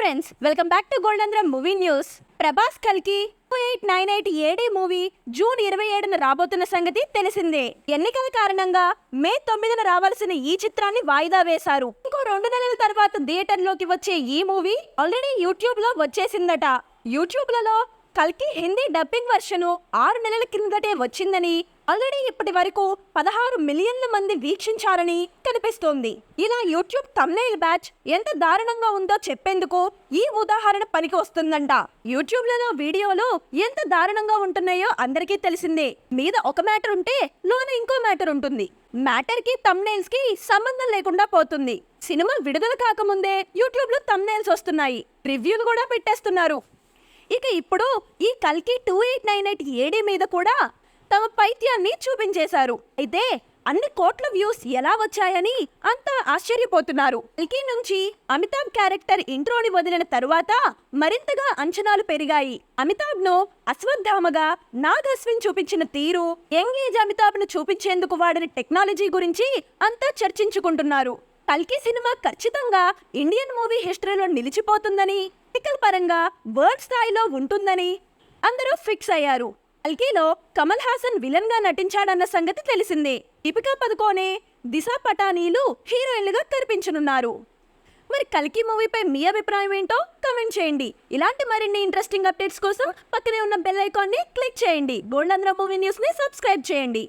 Friends, welcome back to golden movie news. Prabhas కల్కి 2898 ఏడీ movie June 27న రాబోతున్న సంగతి తెలిసిందే. ఎన్నికల కారణంగా మే 9న రావాల్సిన ఈ చిత్రాన్ని వాయిదా వేశారు. ఇంకో 2 నెలల తర్వాత థియేటర్లోకి వచ్చే ఈ మూవీ ఆల్రెడీ యూట్యూబ్ లో వచ్చేసిందట. యూట్యూబ్లలో కల్కి హిందీ డబ్బింగ్ వర్షను 6 నెలల కిందటే వచ్చిందని, ఆల్రెడీ ఇప్పటి వరకు 16 మిలియన్ల మంది వీక్షించారని కనిపిస్తోంది. ఇలా యూట్యూబ్ థంబ్నెయిల్ బ్యాచ్ ఎంత దారుణంగా ఉందో చెప్పేందుకు ఈ ఉదాహరణ పనికి వస్తుందంట. యూట్యూబ్లలో వీడియోలు ఎంత దారుణంగా ఉంటున్నాయో అందరికీ తెలిసిందే. మీద ఒక మ్యాటర్ ఉంటే లోన ఇంకో మ్యాటర్ ఉంటుంది. మ్యాటర్ కి థంబ్నెయిల్స్ కి సంబంధం లేకుండా పోతుంది. సినిమా విడుదల కాకముందే యూట్యూబ్ లో థంబ్నెయిల్స్ వస్తున్నాయి, రివ్యూలు కూడా పెట్టేస్తున్నారు. ఇక ఇప్పుడు ఈ కల్కి 2898 ఏడీ మీద కూడా తమ పైత్యాన్ని చూపించేశారు. అయితే అన్ని కోట్ల వ్యూస్ ఎలా వచ్చాయని అంతా ఆశ్చర్యపోతున్నారు. కల్కి నుంచి అమితాబ్ క్యారెక్టర్ ఇంట్రోని వదిలిన తరువాత మరింతగా అంచనాలు పెరిగాయి. అమితాబ్ ను అశ్వత్థామగా నాగ్ అశ్విన్ చూపించిన తీరు, యంగ్ ఏజ్ అమితాబ్ ను చూపించేందుకు వాడిన టెక్నాలజీ గురించి అంతా చర్చించుకుంటున్నారు. కల్కి సినిమా ఖచ్చితంగా ఇండియన్ మూవీ హిస్టరీలో నిలిచిపోతుందని, టెక్నికల్ పరంగా వరల్డ్ స్థాయిలో ఉంటుందని అందరూ ఫిక్స్ అయ్యారు. కల్కిలో కమల్ హాసన్ విలన్ గా నటించాడన్న సంగతి తెలిసిందే. దీపికా పదుకోనే, దిశా పటానీలు హీరోయిన్లుగా కనిపించనున్నారు. మరి కల్కి మూవీపై మీ అభిప్రాయం ఏంటో కమెంట్ చేయండి. ఇలాంటి మరిన్ని ఇంట్రెస్టింగ్ అప్డేట్స్ కోసం పక్కనే ఉన్న బెల్ ఐకాన్ని క్లిక్ చేయండి. గోల్డెన్ మూవీ న్యూస్ ని సబ్స్క్రైబ్ చేయండి.